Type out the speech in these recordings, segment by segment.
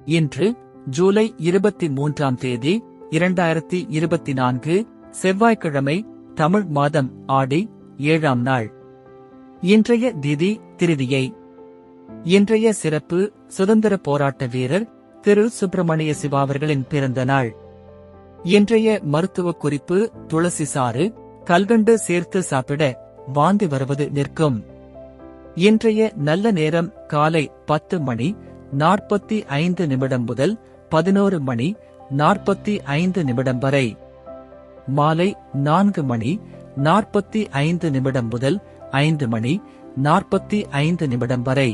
இன்று ஜூலை 23ஆம் தேதி 2024 செவ்வாய்க்கிழமை, தமிழ் மாதம் ஆடி 7ஆம் நாள். இன்றைய திதி திருதியை. இன்றைய சிறப்பு சுதந்திர போராட்ட வீரர் திரு சுப்பிரமணிய சிவா அவர்களின் பிறந்த நாள். இன்றைய மருத்துவ குறிப்பு: துளசி சாறு கல்கண்டு சேர்த்து சாப்பிட வாந்தி வருவது நிற்கும். இன்றைய நல்ல நேரம் காலை 10:45 முதல் 11:45 வரை. மாலை 4:45 முதல் 5:45 வரை.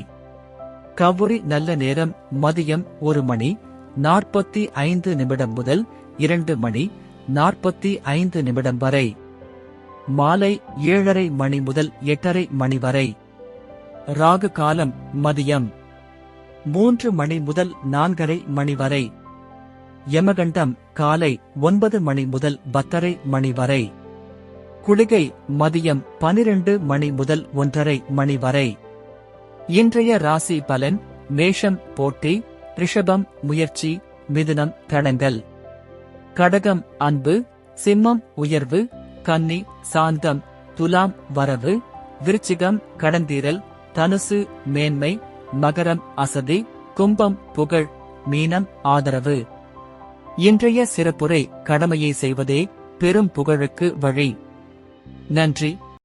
கவுரி நல்ல நேரம் மதியம் 1:45 முதல் 2:45 வரை. மாலை 7:30 முதல் 8:30 வரை. ராகு காலம் மதியம் 3 முதல் 4:30 வரை. யமகண்டம் காலை 9 முதல் 10:30 வரை. குளிகை மதியம் 12 முதல் 1:30 வரை. இன்றைய ராசி பலன்: மேஷம் போட்டி, ரிஷபம் முயற்சி, மிதுனம் தடங்கல், கடகம் அன்பு, சிம்மம் உயர்வு, கன்னி சாந்தம், துலாம் வரவு, விருச்சிகம் கடந்தீரல், தனுசு மேன்மை, மகரம் அசதி, கும்பம் புகழ், மீனம் ஆதரவு. இன்றைய சிறப்புரை: கடமையை செய்வதே பெரும் புகழுக்கு வழி. நன்றி.